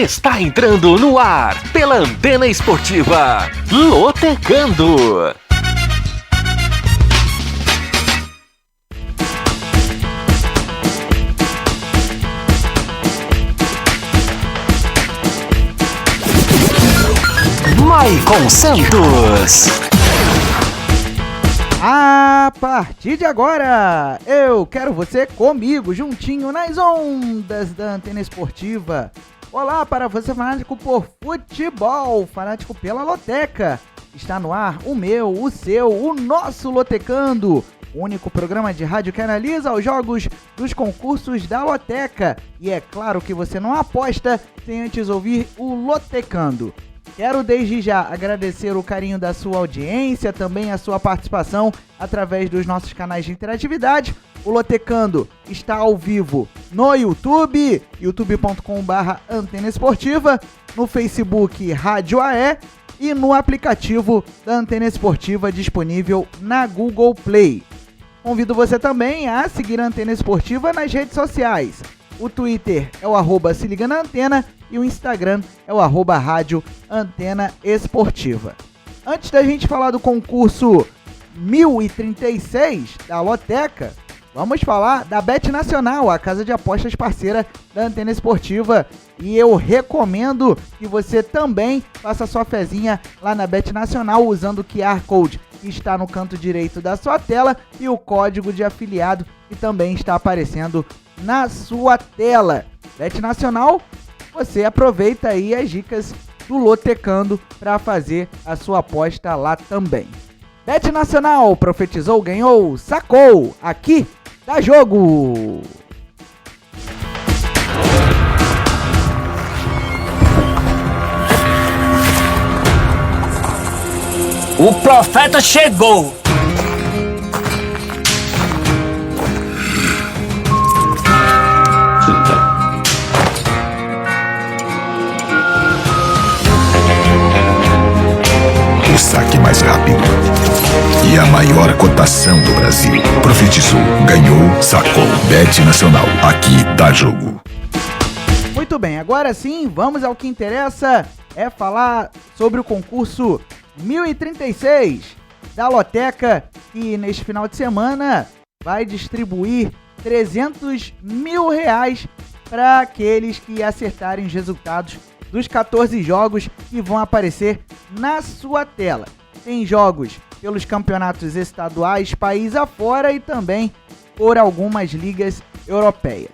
Está entrando no ar, pela Antena Esportiva, Lotecando. Maicon Santos. A partir de agora, eu quero você comigo, juntinho nas ondas da Antena Esportiva. Olá para você fanático por futebol, fanático pela Loteca. Está no ar o meu, o seu, o nosso Lotecando, o único programa de rádio que analisa os jogos dos concursos da Loteca. E é claro que você não aposta sem antes ouvir o Lotecando. Quero desde já agradecer o carinho da sua audiência, também a sua participação através dos nossos canais de interatividade. O Lotecando está ao vivo no YouTube, youtube.com/Antena Esportiva, no Facebook Rádio AE e no aplicativo da Antena Esportiva disponível na Google Play. Convido você também a seguir a Antena Esportiva nas redes sociais. O Twitter é o @se liga na antena e o Instagram é o @rádio Antena Esportiva. Antes da gente falar do concurso 1036 da Loteca, vamos falar da Bet Nacional, a casa de apostas parceira da Antena Esportiva. E eu recomendo que você também faça sua fezinha lá na Bet Nacional usando o QR Code que está no canto direito da sua tela e o código de afiliado que também está aparecendo na sua tela. Bet Nacional, você aproveita aí as dicas do Lotecando para fazer a sua aposta lá também. Bet Nacional, profetizou, ganhou, sacou, aqui dá jogo! O profeta chegou! O saque mais rápido e a maior cotação do Brasil. Profetizou, ganhou, sacou. Bet Nacional, aqui dá jogo. Muito bem, agora sim, vamos ao que interessa, é falar sobre o concurso 1036 da Loteca, que neste final de semana vai distribuir R$300 mil para aqueles que acertarem os resultados dos 14 jogos que vão aparecer na sua tela. Tem jogos pelos campeonatos estaduais, país afora e também por algumas ligas europeias.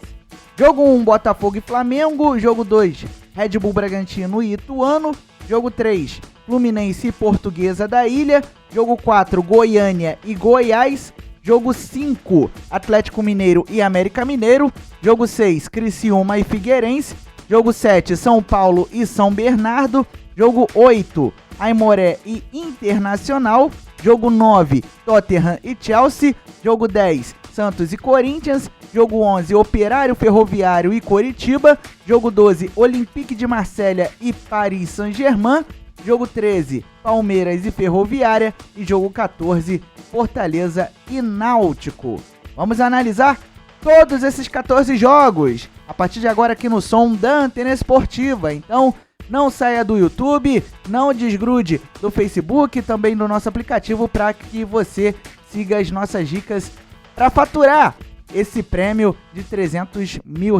Jogo 1, Botafogo e Flamengo. Jogo 2, Red Bull Bragantino e Ituano. Jogo 3, Fluminense e Portuguesa da Ilha. Jogo 4, Goiânia e Goiás. Jogo 5, Atlético Mineiro e América Mineiro. Jogo 6, Criciúma e Figueirense. Jogo 7, São Paulo e São Bernardo. Jogo 8, Aimoré e Internacional. Jogo 9, Tottenham e Chelsea. Jogo 10, Santos e Corinthians. Jogo 11, Operário, Ferroviário e Coritiba. Jogo 12, Olympique de Marselha e Paris Saint-Germain. Jogo 13, Palmeiras e Ferroviária. E jogo 14, Fortaleza e Náutico. Vamos analisar todos esses 14 jogos a partir de agora aqui no som da Antena Esportiva. Então, não saia do YouTube, não desgrude do Facebook, também do nosso aplicativo, para que você siga as nossas dicas para faturar esse prêmio de R$300 mil.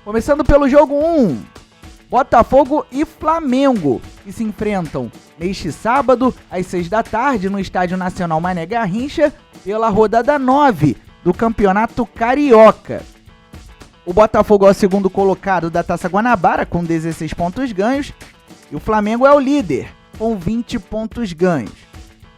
Começando pelo jogo 1, Botafogo e Flamengo, que se enfrentam neste sábado às 6 da tarde no Estádio Nacional Mané Garrincha pela rodada 9 do Campeonato Carioca. O Botafogo é o segundo colocado da Taça Guanabara com 16 pontos ganhos e o Flamengo é o líder com 20 pontos ganhos.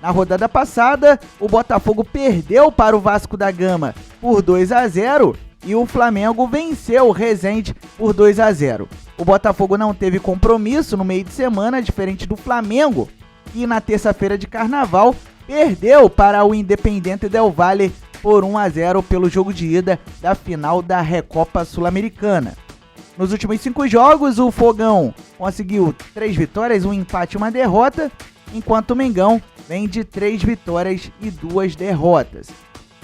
Na rodada passada, o Botafogo perdeu para o Vasco da Gama por 2-0 e o Flamengo venceu o Resende por 2-0. O Botafogo não teve compromisso no meio de semana, diferente do Flamengo, que na terça-feira de Carnaval perdeu para o Independiente del Valle por 1-0 pelo jogo de ida da final da Recopa Sul-Americana. Nos últimos 5 jogos, o Fogão conseguiu 3 vitórias, 1 empate e 1 derrota, enquanto o Mengão vem de 3 vitórias e 2 derrotas.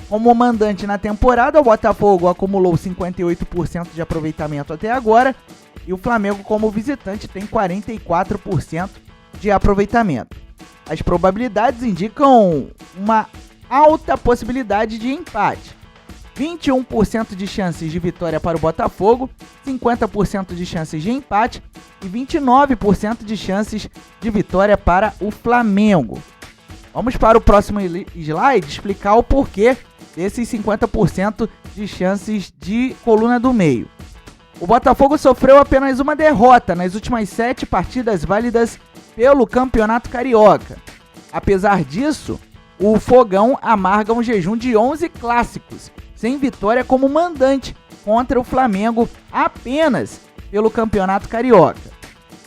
Como mandante na temporada, o Botafogo acumulou 58% de aproveitamento até agora e o Flamengo, como visitante, tem 44% de aproveitamento. As probabilidades indicam uma alta possibilidade de empate. 21% de chances de vitória para o Botafogo, 50% de chances de empate e 29% de chances de vitória para o Flamengo. Vamos para o próximo slide explicar o porquê desses 50% de chances de coluna do meio. O Botafogo sofreu apenas uma derrota nas últimas 7 partidas válidas pelo Campeonato Carioca. Apesar disso, o Fogão amarga um jejum de 11 clássicos, sem vitória como mandante contra o Flamengo apenas pelo Campeonato Carioca.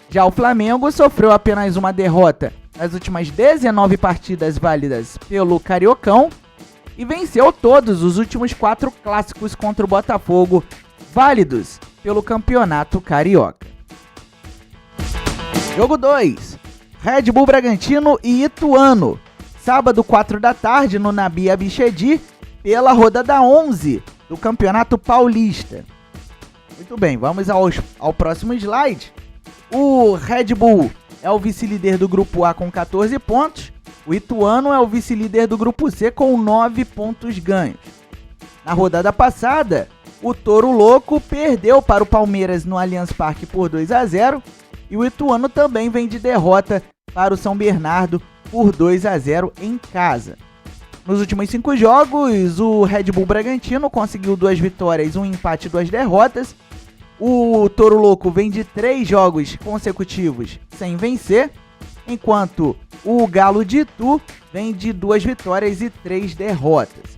Já o Flamengo sofreu apenas uma derrota nas últimas 19 partidas válidas pelo Cariocão e venceu todos os últimos 4 clássicos contra o Botafogo válidos pelo Campeonato Carioca. Jogo 2. Red Bull Bragantino e Ituano. Sábado, 4 da tarde, no Nabi Abichedi, pela rodada 11 do Campeonato Paulista. Muito bem, vamos ao próximo slide. O Red Bull é o vice-líder do Grupo A com 14 pontos. O Ituano é o vice-líder do Grupo C com 9 pontos ganhos. Na rodada passada, o Touro Louco perdeu para o Palmeiras no Allianz Parque por 2-0 e o Ituano também vem de derrota para o São Bernardo por 2-0 em casa. Nos últimos 5 jogos, o Red Bull Bragantino conseguiu 2 vitórias, 1 empate e 2 derrotas. O Touro Louco vem de 3 jogos consecutivos sem vencer, enquanto o Galo de Itu vem de 2 vitórias e 3 derrotas.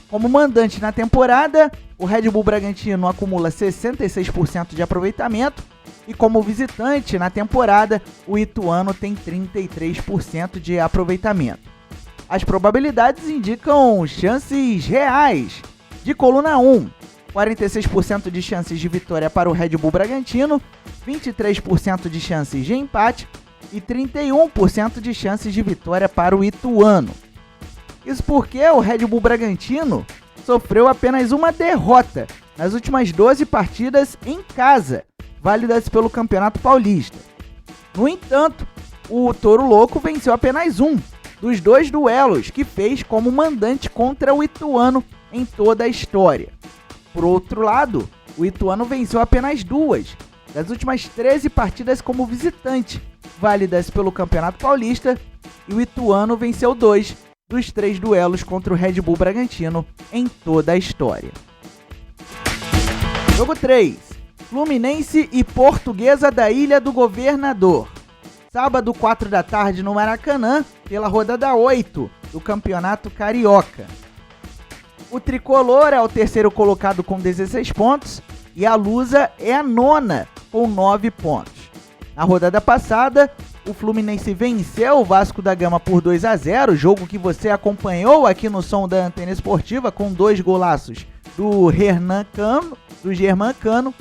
Como mandante na temporada, o Red Bull Bragantino acumula 66% de aproveitamento e como visitante na temporada, o Ituano tem 33% de aproveitamento. As probabilidades indicam chances reais. De coluna 1, 46% de chances de vitória para o Red Bull Bragantino, 23% de chances de empate e 31% de chances de vitória para o Ituano. Isso porque o Red Bull Bragantino sofreu apenas uma derrota nas últimas 12 partidas em casa, válidas pelo Campeonato Paulista. No entanto, o Touro Louco venceu apenas um dos 2 duelos que fez como mandante contra o Ituano em toda a história. Por outro lado, o Ituano venceu apenas 2 das últimas 13 partidas como visitante, válidas pelo Campeonato Paulista, e o Ituano venceu 2 dos 3 duelos contra o Red Bull Bragantino em toda a história. Jogo 3. Fluminense e Portuguesa da Ilha do Governador. Sábado, 4 da tarde, no Maracanã, pela rodada 8 do Campeonato Carioca. O Tricolor é o terceiro colocado com 16 pontos e a Lusa é a nona com 9 pontos. Na rodada passada, o Fluminense venceu o Vasco da Gama por 2-0, jogo que você acompanhou aqui no Som da Antena Esportiva, com 2 golaços do Germán Cano,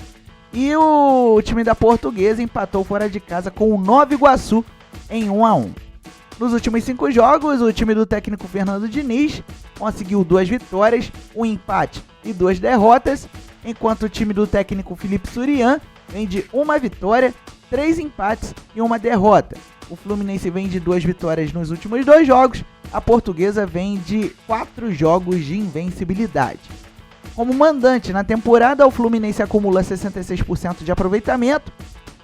e o time da Portuguesa empatou fora de casa com o Nova Iguaçu em 1-1. Nos últimos 5 jogos, o time do técnico Fernando Diniz conseguiu 2 vitórias, 1 empate e 2 derrotas, enquanto o time do técnico Felipe Surian vem de 1 vitória, 3 empates e 1 derrota. O Fluminense vem de 2 vitórias nos últimos 2 jogos, a Portuguesa vem de 4 jogos de invencibilidade. Como mandante na temporada, o Fluminense acumula 66% de aproveitamento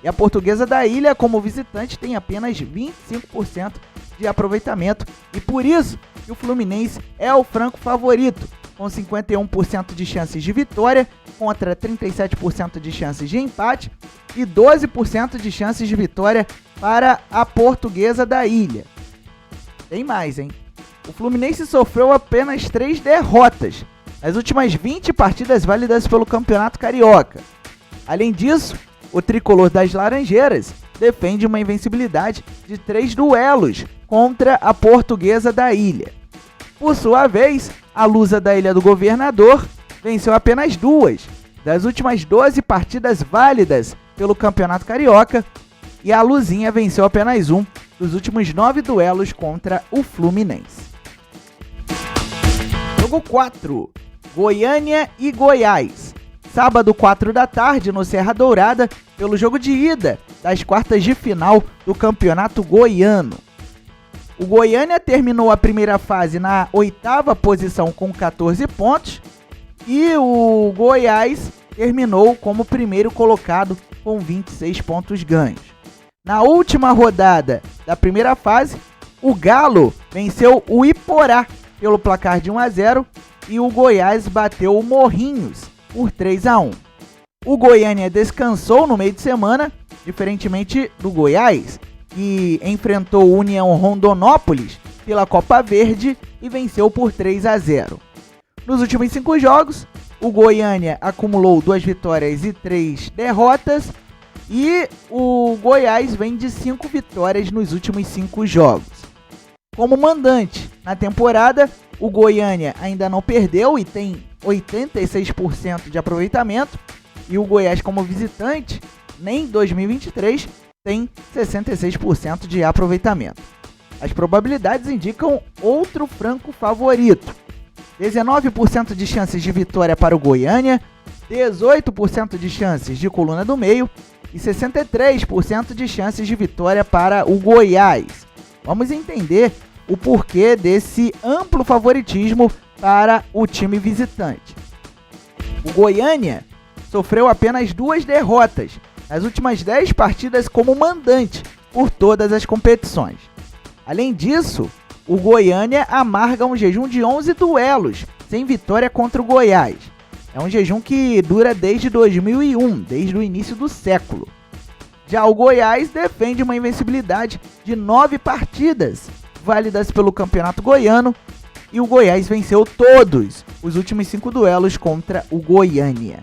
e a Portuguesa da Ilha, como visitante, tem apenas 25% de aproveitamento e por isso que o Fluminense é o franco favorito, com 51% de chances de vitória contra 37% de chances de empate e 12% de chances de vitória para a Portuguesa da Ilha. Tem mais, hein? O Fluminense sofreu apenas 3 derrotas nas últimas 20 partidas válidas pelo Campeonato Carioca. Além disso, o tricolor das Laranjeiras defende uma invencibilidade de 3 duelos contra a Portuguesa da Ilha. Por sua vez, a Lusa da Ilha do Governador venceu apenas 2 das últimas 12 partidas válidas pelo Campeonato Carioca e a Luzinha venceu apenas 1 dos últimos 9 duelos contra o Fluminense. Jogo 4. Goiânia e Goiás. sábado 4 da tarde no Serra Dourada, pelo jogo de ida das quartas de final do Campeonato Goiano. O Goiânia terminou a primeira fase na 8ª posição com 14 pontos e o Goiás terminou como primeiro colocado com 26 pontos ganhos. Na última rodada da primeira fase, o Galo venceu o Iporá pelo placar de 1-0 e o Goiás bateu o Morrinhos por 3-1. O Goiânia descansou no meio de semana, diferentemente do Goiás, que enfrentou o União Rondonópolis pela Copa Verde e venceu por 3-0. Nos últimos 5 jogos, o Goiânia acumulou 2 vitórias e 3 derrotas e o Goiás vem de 5 vitórias nos últimos 5 jogos. Como mandante na temporada, o Goiânia ainda não perdeu e tem 86% de aproveitamento, e o Goiás como visitante, nem 2023, tem 66% de aproveitamento. As probabilidades indicam outro franco favorito. 19% de chances de vitória para o Goiânia, 18% de chances de coluna do meio e 63% de chances de vitória para o Goiás. Vamos entender o porquê desse amplo favoritismo para o time visitante. O Goiânia sofreu apenas 2 derrotas nas últimas 10 partidas como mandante por todas as competições. Além disso, o Goiânia amarga um jejum de 11 duelos sem vitória contra o Goiás. É um jejum que dura desde 2001, desde o início do século. Já o Goiás defende uma invencibilidade de 9 partidas válidas pelo Campeonato Goiano e o Goiás venceu todos os últimos 5 duelos contra o Goiânia.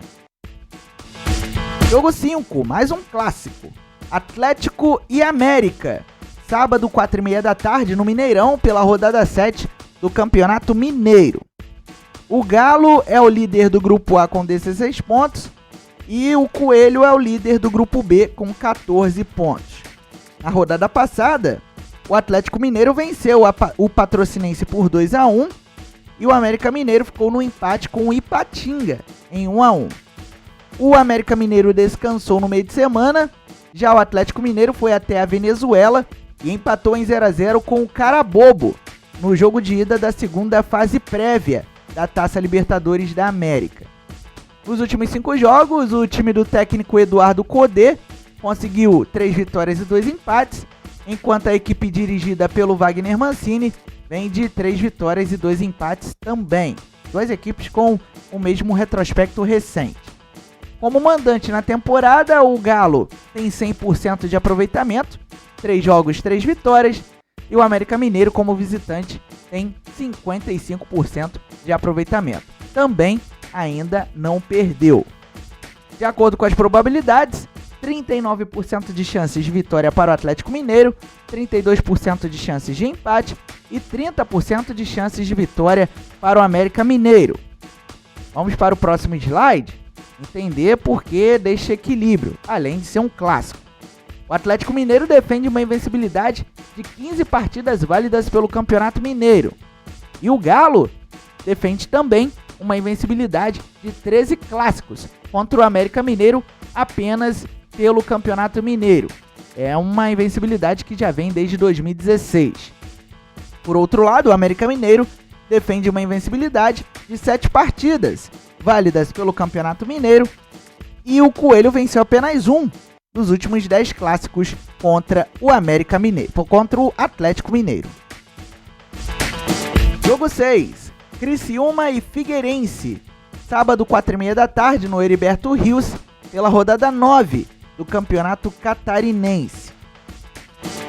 Jogo 5, mais um clássico. Atlético e América. Sábado, 4h30 da tarde, no Mineirão, pela rodada 7 do Campeonato Mineiro. O Galo é o líder do Grupo A com 16 pontos e o Coelho é o líder do Grupo B com 14 pontos. Na rodada passada, o Atlético Mineiro venceu o Patrocinense por 2-1 e o América Mineiro ficou no empate com o Ipatinga em 1-1. O América Mineiro descansou no meio de semana, já o Atlético Mineiro foi até a Venezuela e empatou em 0-0 com o Carabobo no jogo de ida da segunda fase prévia da Taça Libertadores da América. Nos últimos 5 jogos, o time do técnico Eduardo Codê conseguiu 3 vitórias e 2 empates, enquanto a equipe dirigida pelo Wagner Mancini vem de 3 vitórias e 2 empates também. 2 equipes com o mesmo retrospecto recente. Como mandante na temporada, o Galo tem 100% de aproveitamento, 3 jogos, 3 vitórias, e o América Mineiro, como visitante, tem 55% de aproveitamento. Também ainda não perdeu. De acordo com as probabilidades, 39% de chances de vitória para o Atlético Mineiro, 32% de chances de empate e 30% de chances de vitória para o América Mineiro. Vamos para o próximo slide entender por que deste equilíbrio, além de ser um clássico. O Atlético Mineiro defende uma invencibilidade de 15 partidas válidas pelo Campeonato Mineiro. E o Galo defende também uma invencibilidade de 13 clássicos contra o América Mineiro apenas pelo Campeonato Mineiro. É uma invencibilidade que já vem desde 2016. Por outro lado, o América Mineiro defende uma invencibilidade de 7 partidas válidas pelo Campeonato Mineiro e o Coelho venceu apenas um dos últimos 10 clássicos contra o América Mineiro, contra o Atlético Mineiro. Jogo 6, Criciúma e Figueirense, sábado 4h30 da tarde no Heriberto Rios, pela rodada 9 do Campeonato Catarinense.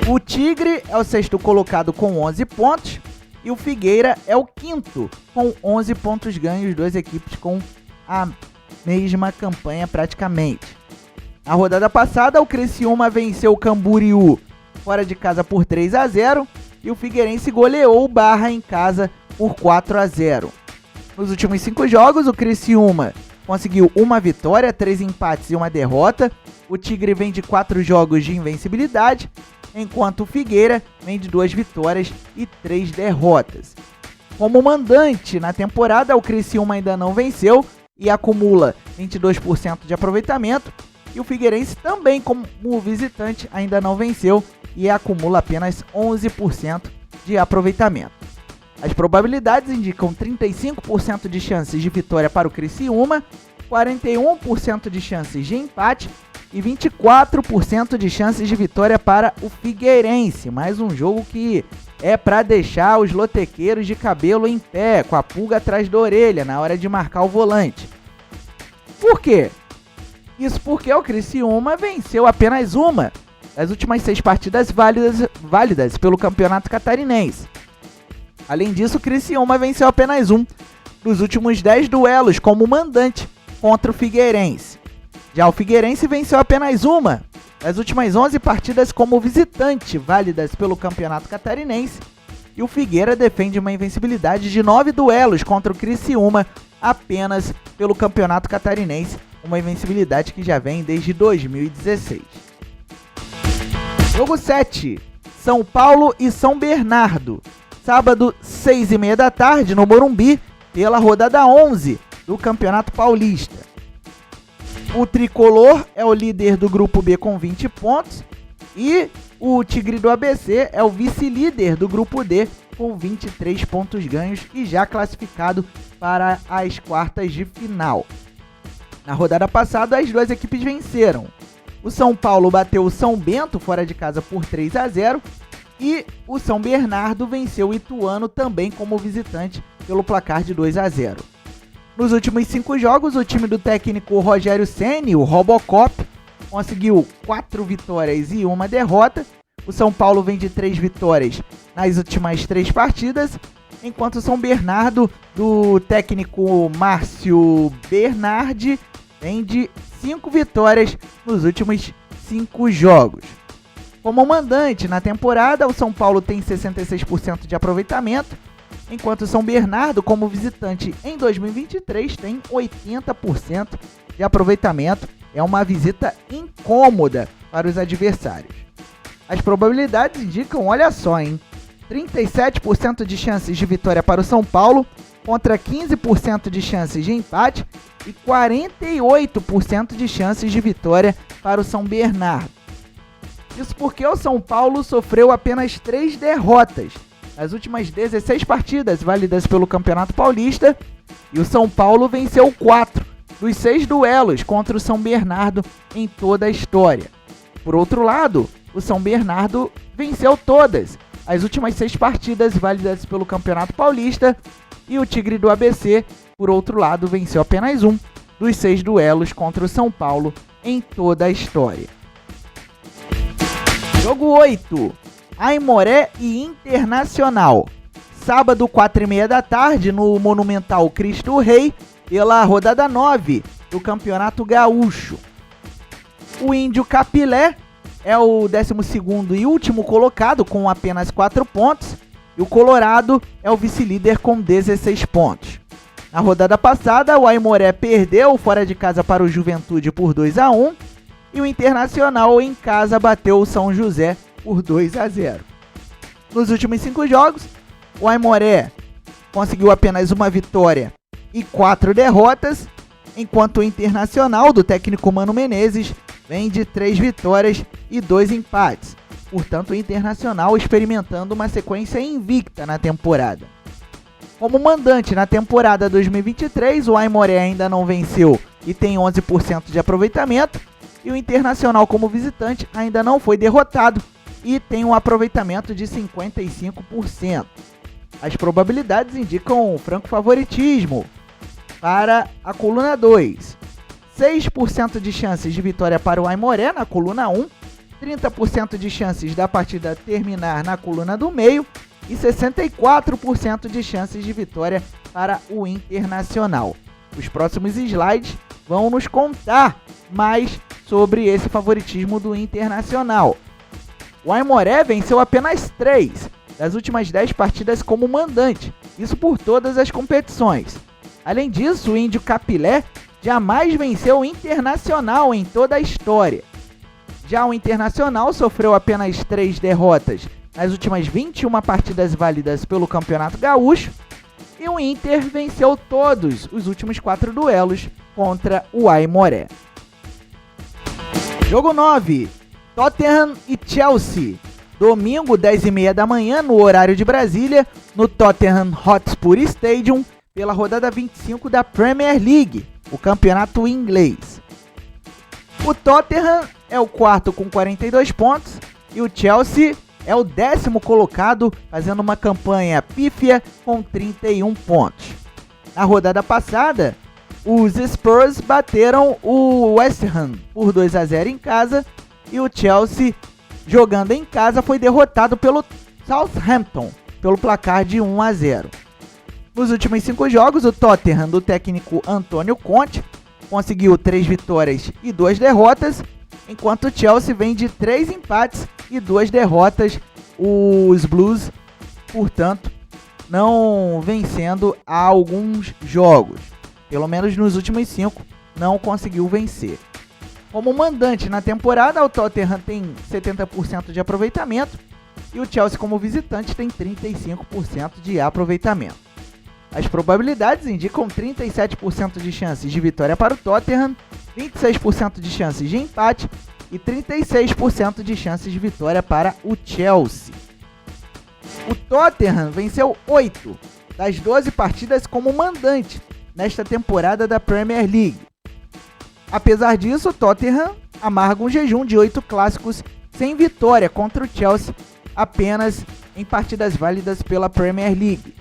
O Tigre é o 6º colocado com 11 pontos e o Figueira é o 5º com 11 pontos ganhos, 2 equipes com a mesma campanha praticamente. Na rodada passada, o Criciúma venceu o Camboriú fora de casa por 3-0 e o Figueirense goleou o Barra em casa por 4-0. Nos últimos 5 jogos, o Criciúma conseguiu uma vitória, 3 empates e uma derrota. O Tigre vem de 4 jogos de invencibilidade, enquanto o Figueira vem de 2 vitórias e 3 derrotas. Como mandante na temporada, o Criciúma ainda não venceu e acumula 22% de aproveitamento. E o Figueirense também, como visitante, ainda não venceu e acumula apenas 11% de aproveitamento. As probabilidades indicam 35% de chances de vitória para o Criciúma, 41% de chances de empate e 24% de chances de vitória para o Figueirense. Mais um jogo que é para deixar os lotequeiros de cabelo em pé, com a pulga atrás da orelha na hora de marcar o volante. Por quê? Isso porque o Criciúma venceu apenas uma das últimas 6 partidas válidas pelo Campeonato Catarinense. Além disso, o Criciúma venceu apenas um dos últimos 10 duelos como mandante contra o Figueirense. Já o Figueirense venceu apenas uma das últimas 11 partidas como visitante válidas pelo Campeonato Catarinense. E o Figueira defende uma invencibilidade de 9 duelos contra o Criciúma apenas pelo Campeonato Catarinense. Uma invencibilidade que já vem desde 2016. Jogo 7. São Paulo e São Bernardo. Sábado, 6h30 da tarde, no Morumbi, pela rodada 11 do Campeonato Paulista. O Tricolor é o líder do Grupo B com 20 pontos e o Tigre do ABC é o vice-líder do Grupo D com 23 pontos ganhos e já classificado para as quartas de final. Na rodada passada, as duas equipes venceram. O São Paulo bateu o São Bento fora de casa por 3-0 e o São Bernardo venceu o Ituano também como visitante pelo placar de 2-0. Nos últimos 5 jogos, o time do técnico Rogério Ceni, o Robocop, conseguiu 4 vitórias e 1 derrota. O São Paulo vem de 3 vitórias nas últimas 3 partidas, enquanto o São Bernardo, do técnico Márcio Bernardi, vem de 5 vitórias nos últimos 5 jogos. Como mandante na temporada, o São Paulo tem 66% de aproveitamento, enquanto o São Bernardo, como visitante em 2023, tem 80% de aproveitamento. É uma visita incômoda para os adversários. As probabilidades indicam, olha só, 37% de chances de vitória para o São Paulo, contra 15% de chances de empate e 48% de chances de vitória para o São Bernardo. Isso porque o São Paulo sofreu apenas 3 derrotas nas últimas 16 partidas válidas pelo Campeonato Paulista e o São Paulo venceu 4 dos 6 duelos contra o São Bernardo em toda a história. Por outro lado, o São Bernardo venceu todas as últimas 6 partidas válidas pelo Campeonato Paulista e o Tigre do ABC, por outro lado, venceu apenas um dos 6 duelos contra o São Paulo em toda a história. Jogo 8. Aimoré e Internacional. Sábado, 4h30 da tarde, no Monumental Cristo Rei, pela rodada 9 do Campeonato Gaúcho. O Índio Capilé é o 12º e último colocado com apenas 4 pontos. E o Colorado é o vice-líder com 16 pontos. Na rodada passada, o Aimoré perdeu fora de casa para o Juventude por 2-1. E o Internacional em casa bateu o São José por 2-0. Nos últimos 5 jogos, o Aimoré conseguiu apenas uma vitória e 4 derrotas, enquanto o Internacional, do técnico Mano Menezes, vem de 3 vitórias e 2 empates. Portanto, o Internacional experimentando uma sequência invicta na temporada. Como mandante na temporada 2023, o Aimoré ainda não venceu e tem 11% de aproveitamento. E o Internacional, como visitante, ainda não foi derrotado e tem um aproveitamento de 55%. As probabilidades indicam franco favoritismo para a coluna 2. 6% de chances de vitória para o Aimoré na coluna 1, 30% de chances da partida terminar na coluna do meio e 64% de chances de vitória para o Internacional. Os próximos slides vão nos contar mais sobre esse favoritismo do Internacional. O Aimoré venceu apenas 3 das últimas 10 partidas como mandante, isso por todas as competições. Além disso, o Índio Capilé jamais venceu o Internacional em toda a história. Já o Internacional sofreu apenas 3 derrotas nas últimas 21 partidas válidas pelo Campeonato Gaúcho E o Inter venceu todos os últimos 4 duelos contra o Aimoré. Jogo 9, Tottenham e Chelsea. Domingo, 10h30 da manhã, no horário de Brasília, no Tottenham Hotspur Stadium, pela rodada 25 da Premier League, o campeonato inglês. O Tottenham é o quarto com 42 pontos e o Chelsea é o 10º colocado, fazendo uma campanha pífia com 31 pontos. Na rodada passada, os Spurs bateram o West Ham por 2-0 em casa e o Chelsea, jogando em casa, foi derrotado pelo Southampton pelo placar de 1-0. Nos últimos 5 jogos, o Tottenham do técnico Antônio Conte conseguiu 3 vitórias e 2 derrotas, enquanto o Chelsea vem de 3 empates e 2 derrotas. Os Blues, portanto, não vencendo há alguns jogos. Pelo menos nos últimos 5, não conseguiu vencer. Como mandante na temporada, o Tottenham tem 70% de aproveitamento e o Chelsea como visitante tem 35% de aproveitamento. As probabilidades indicam 37% de chances de vitória para o Tottenham, 26% de chances de empate e 36% de chances de vitória para o Chelsea. O Tottenham venceu 8 das 12 partidas como mandante nesta temporada da Premier League. Apesar disso, o Tottenham amarga um jejum de 8 clássicos sem vitória contra o Chelsea, apenas em partidas válidas pela Premier League.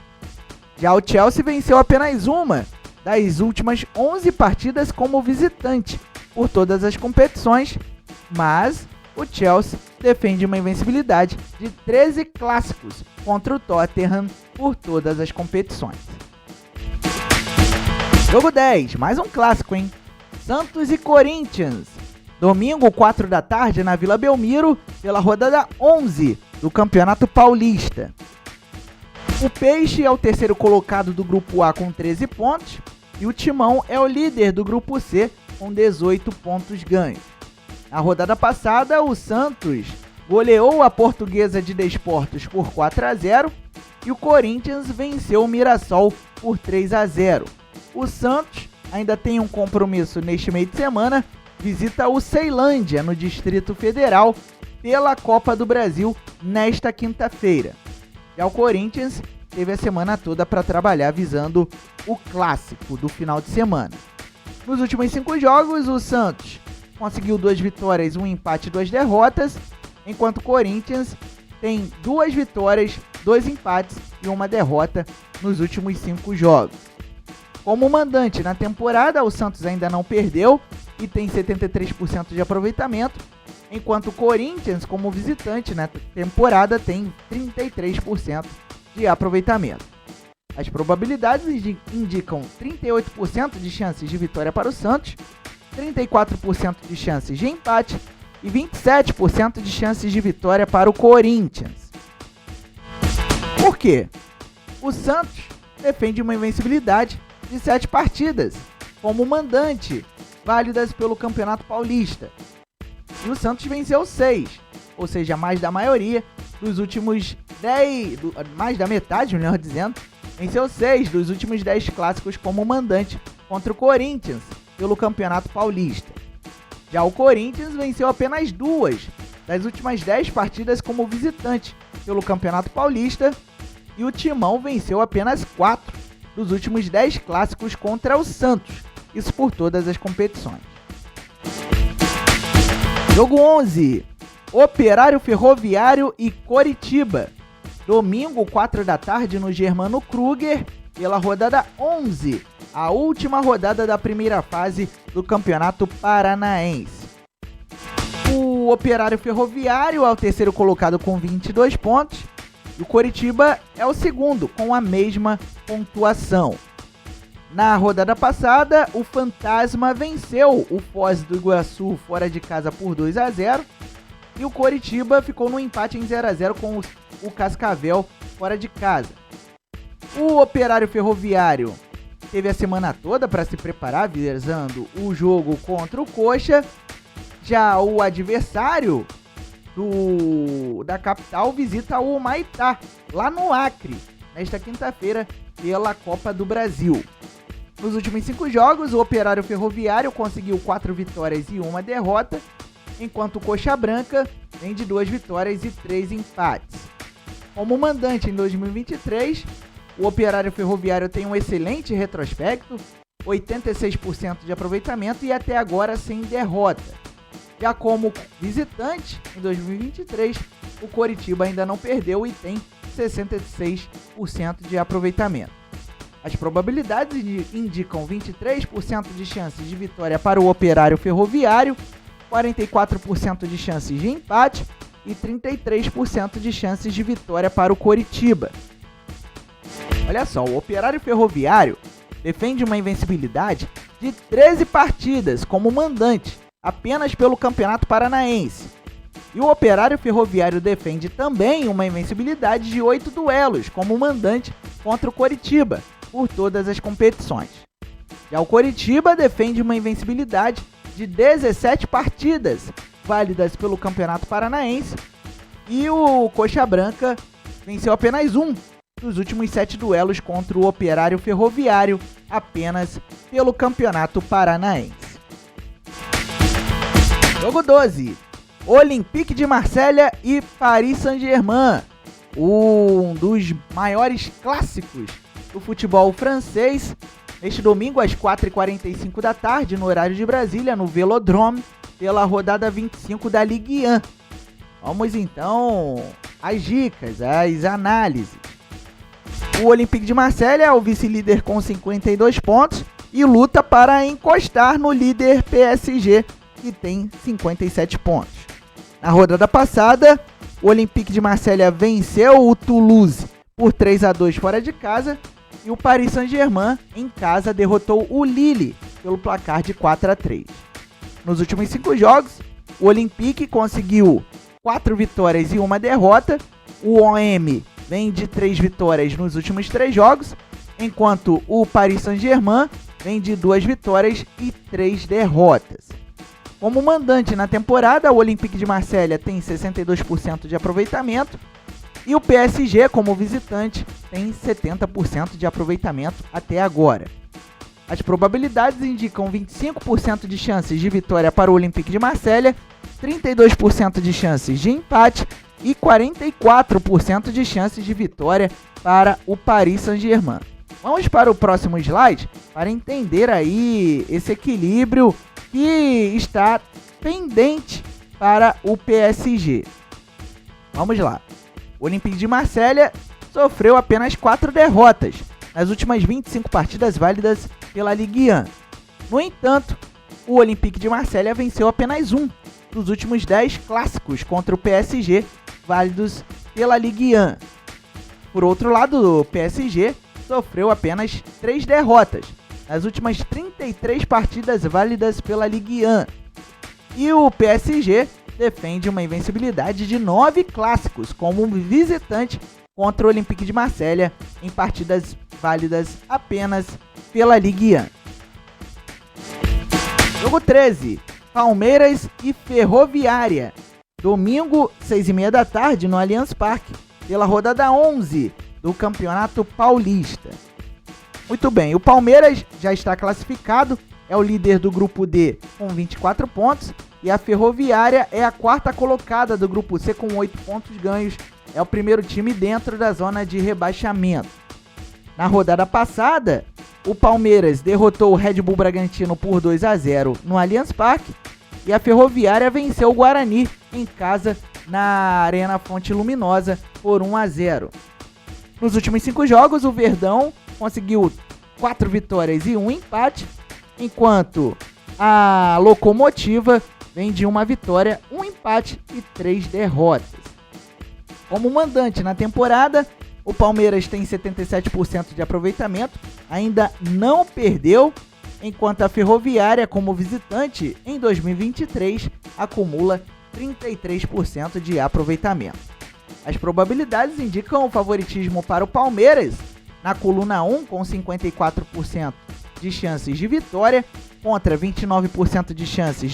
Já o Chelsea venceu apenas uma das últimas 11 partidas como visitante por todas as competições, mas o Chelsea defende uma invencibilidade de 13 clássicos contra o Tottenham por todas as competições. Jogo 10, mais um clássico, hein? Santos e Corinthians. Domingo, 4 da tarde, na Vila Belmiro, pela rodada 11 do Campeonato Paulista. O Peixe é o terceiro colocado do Grupo A com 13 pontos e o Timão é o líder do Grupo C com 18 pontos ganhos. Na rodada passada, o Santos goleou a Portuguesa de Desportos por 4-0 e o Corinthians venceu o Mirassol por 3-0. O Santos ainda tem um compromisso neste meio de semana, visita o Ceilândia no Distrito Federal pela Copa do Brasil nesta quinta-feira. Já o Corinthians teve a semana toda para trabalhar visando o clássico do final de semana. Nos últimos 5 jogos, o Santos conseguiu 2 vitórias, 1 empate e 2 derrotas, enquanto o Corinthians tem 2 vitórias, 2 empates e 1 derrota nos últimos 5 jogos. Como mandante na temporada, o Santos ainda não perdeu e tem 73% de aproveitamento, enquanto o Corinthians, como visitante na temporada, tem 33% de aproveitamento. As probabilidades indicam 38% de chances de vitória para o Santos, 34% de chances de empate e 27% de chances de vitória para o Corinthians. Por quê? O Santos defende uma invencibilidade de 7 partidas como mandante, válidas pelo Campeonato Paulista. E o Santos venceu 6, ou seja, mais da maioria dos últimos 10, mais da metade, melhor dizendo, venceu 6 dos últimos 10 clássicos como mandante contra o Corinthians pelo Campeonato Paulista. Já o Corinthians venceu apenas 2 das últimas 10 partidas como visitante pelo Campeonato Paulista e o Timão venceu apenas 4 dos últimos 10 clássicos contra o Santos, isso por todas as competições. Jogo 11, Operário Ferroviário e Coritiba. Domingo, 4 da tarde, no Germano Kruger, pela rodada 11, a última rodada da primeira fase do Campeonato Paranaense. O Operário Ferroviário é o terceiro colocado com 22 pontos e o Coritiba é o segundo com a mesma pontuação. Na rodada passada, o Fantasma venceu o Foz do Iguaçu fora de casa por 2-0 e o Coritiba ficou no empate em 0-0 com o Cascavel fora de casa. O Operário Ferroviário teve a semana toda para se preparar, visando o jogo contra o Coxa. Já o adversário da capital visita o Humaitá, lá no Acre, nesta quinta-feira, pela Copa do Brasil. Nos últimos 5 jogos, o Operário Ferroviário conseguiu 4 vitórias e 1 derrota, enquanto o Coxa Branca vem de 2 vitórias e 3 empates. Como mandante em 2023, o Operário Ferroviário tem um excelente retrospecto, 86% de aproveitamento e até agora sem derrota. Já como visitante, em 2023, o Coritiba ainda não perdeu e tem 66% de aproveitamento. As probabilidades indicam 23% de chances de vitória para o Operário Ferroviário, 44% de chances de empate e 33% de chances de vitória para o Coritiba. Olha só, o Operário Ferroviário defende uma invencibilidade de 13 partidas como mandante, apenas pelo Campeonato Paranaense. E o Operário Ferroviário defende também uma invencibilidade de 8 duelos como mandante contra o Coritiba, por todas as competições. Já o Coritiba defende uma invencibilidade de 17 partidas válidas pelo Campeonato Paranaense e o Coxa Branca venceu apenas um dos últimos 7 duelos contra o Operário Ferroviário, apenas pelo Campeonato Paranaense. Jogo 12. Olympique de Marselha e Paris Saint-Germain, um dos maiores clássicos do futebol francês, neste domingo às 4h45 da tarde, no horário de Brasília, no Velodrome, pela rodada 25 da Ligue 1. Vamos então às dicas, às análises. O Olympique de Marselha é o vice-líder com 52 pontos e luta para encostar no líder PSG, que tem 57 pontos. Na rodada passada, o Olympique de Marselha venceu o Toulouse por 3-2 fora de casa e o Paris Saint-Germain, em casa, derrotou o Lille pelo placar de 4-3. Nos últimos 5 jogos, o Olympique conseguiu 4 vitórias e 1 derrota. O OM vem de 3 vitórias nos últimos 3 jogos, enquanto o Paris Saint-Germain vem de 2 vitórias e 3 derrotas. Como mandante na temporada, o Olympique de Marselha tem 62% de aproveitamento e o PSG, como visitante, tem 70% de aproveitamento até agora. As probabilidades indicam 25% de chances de vitória para o Olympique de Marselha, 32% de chances de empate e 44% de chances de vitória para o Paris Saint-Germain. Vamos para o próximo slide para entender aí esse equilíbrio que está pendente para o PSG. Vamos lá. O Olympique de Marselha sofreu apenas 4 derrotas nas últimas 25 partidas válidas pela Ligue 1. No entanto, o Olympique de Marselha venceu apenas um dos últimos 10 clássicos contra o PSG válidos pela Ligue 1. Por outro lado, o PSG sofreu apenas 3 derrotas nas últimas 33 partidas válidas pela Ligue 1. E o PSG defende uma invencibilidade de 9 clássicos como visitante contra o Olympique de Marselha em partidas válidas apenas pela Ligue 1. Jogo 13. Palmeiras e Ferroviária. Domingo, 6h30 da tarde, no Allianz Parque, pela rodada 11 do Campeonato Paulista. Muito bem, o Palmeiras já está classificado, é o líder do grupo D com 24 pontos e a Ferroviária é a 4ª colocada do grupo C com 8 pontos ganhos, é o primeiro time dentro da zona de rebaixamento. Na rodada passada, o Palmeiras derrotou o Red Bull Bragantino por 2-0 no Allianz Parque e a Ferroviária venceu o Guarani em casa na Arena Fonte Luminosa por 1-0. Nos últimos 5 jogos, o Verdão conseguiu 4 vitórias e 1 empate, enquanto a Locomotiva vem de 1 vitória, 1 empate e 3 derrotas. Como mandante na temporada, o Palmeiras tem 77% de aproveitamento, ainda não perdeu, enquanto a Ferroviária, como visitante, em 2023, acumula 33% de aproveitamento. As probabilidades indicam o favoritismo para o Palmeiras, na coluna 1, com 54% de chances de vitória, contra 29% de chances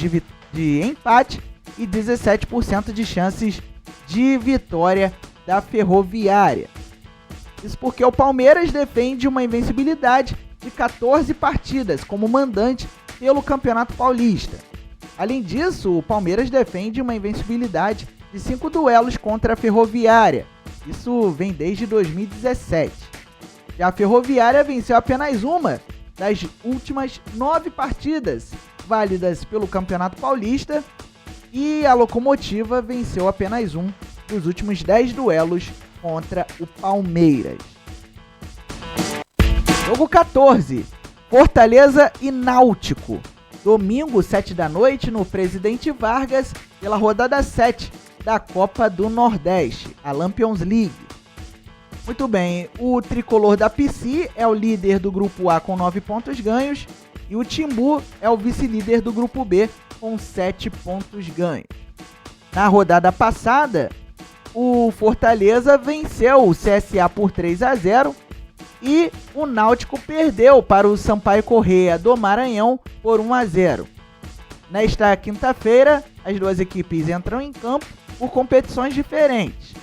de empate e 17% de chances de vitória da Ferroviária. Isso porque o Palmeiras defende uma invencibilidade de 14 partidas como mandante pelo Campeonato Paulista. Além disso, o Palmeiras defende uma invencibilidade de 5 duelos contra a Ferroviária. Isso vem desde 2017. Já a Ferroviária venceu apenas uma das últimas 9 partidas válidas pelo Campeonato Paulista e a Locomotiva venceu apenas um dos últimos 10 duelos contra o Palmeiras. Jogo 14, Fortaleza e Náutico. Domingo, 7 da noite, no Presidente Vargas, pela rodada 7 da Copa do Nordeste, a Lampions League. Muito bem, o tricolor da PC é o líder do Grupo A com 9 pontos ganhos e o Timbu é o vice-líder do Grupo B com 7 pontos ganhos. Na rodada passada, o Fortaleza venceu o CSA por 3-0 e o Náutico perdeu para o Sampaio Corrêa do Maranhão por 1-0. Nesta quinta-feira, as duas equipes entram em campo por competições diferentes.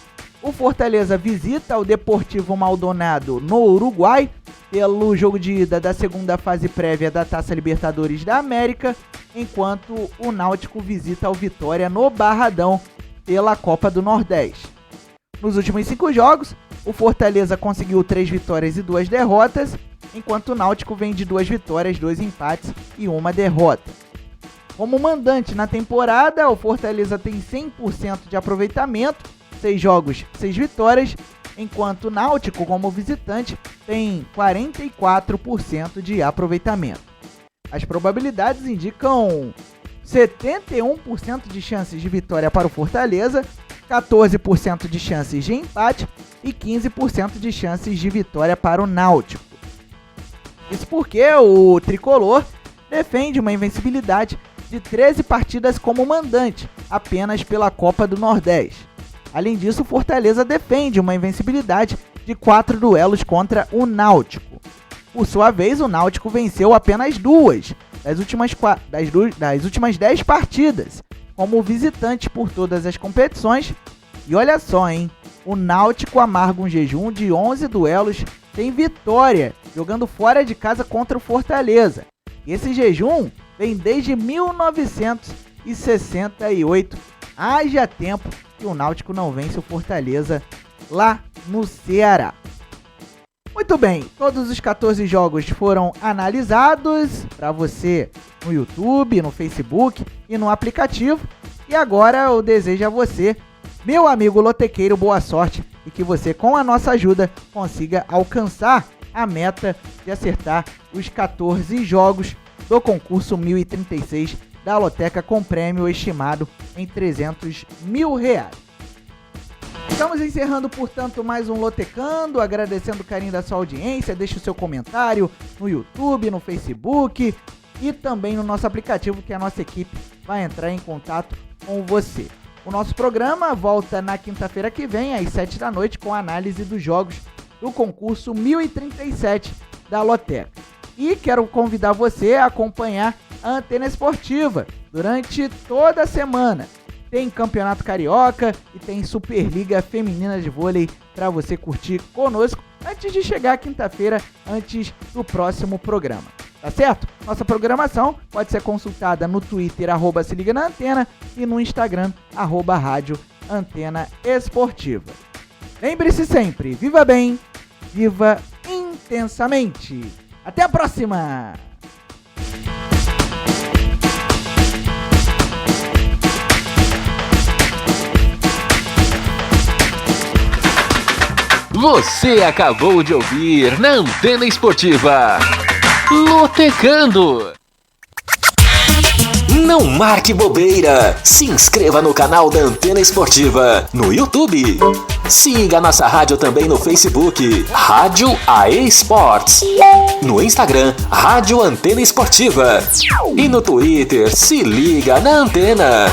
O Fortaleza visita o Deportivo Maldonado no Uruguai pelo jogo de ida da segunda fase prévia da Taça Libertadores da América, enquanto o Náutico visita o Vitória no Barradão pela Copa do Nordeste. Nos últimos 5 jogos, o Fortaleza conseguiu 3 vitórias e 2 derrotas, enquanto o Náutico vem de 2 vitórias, 2 empates e 1 derrota. Como mandante na temporada, o Fortaleza tem 100% de aproveitamento, 6 jogos, 6 vitórias, enquanto o Náutico, como visitante, tem 44% de aproveitamento. As probabilidades indicam 71% de chances de vitória para o Fortaleza, 14% de chances de empate e 15% de chances de vitória para o Náutico. Isso porque o tricolor defende uma invencibilidade de 13 partidas como mandante, apenas pela Copa do Nordeste. Além disso, o Fortaleza defende uma invencibilidade de 4 duelos contra o Náutico. Por sua vez, o Náutico venceu apenas 2 das últimas 10 partidas, como visitante por todas as competições. E olha só, hein? O Náutico amarga um jejum de 11 duelos sem vitória, jogando fora de casa contra o Fortaleza. E esse jejum vem desde 1968. Haja tempo que o Náutico não vence o Fortaleza lá no Ceará. Muito bem, todos os 14 jogos foram analisados para você no YouTube, no Facebook e no aplicativo. E agora eu desejo a você, meu amigo lotequeiro, boa sorte e que você, com a nossa ajuda, consiga alcançar a meta de acertar os 14 jogos do concurso 1036 da Loteca com prêmio estimado em R$300 mil. Estamos encerrando, portanto, mais um Lotecando, agradecendo o carinho da sua audiência. Deixe o seu comentário no YouTube, no Facebook e também no nosso aplicativo, que a nossa equipe vai entrar em contato com você. O nosso programa volta na quinta-feira que vem, às 7 da noite, com a análise dos jogos do concurso 1037 da Loteca. E quero convidar você a acompanhar a Antena Esportiva durante toda a semana. Tem Campeonato Carioca e tem Superliga Feminina de Vôlei para você curtir conosco antes de chegar quinta-feira, antes do próximo programa. Tá certo? Nossa programação pode ser consultada no Twitter, @se liga na antena, e no Instagram, @rádio Antena Esportiva. Lembre-se sempre, viva bem, viva intensamente. Até a próxima! Você acabou de ouvir na Antena Esportiva Lotecando. Não marque bobeira. Se inscreva no canal da Antena Esportiva no YouTube. Siga a nossa rádio também no Facebook, Rádio AE Sports. No Instagram, Rádio Antena Esportiva. E no Twitter, se liga na Antena.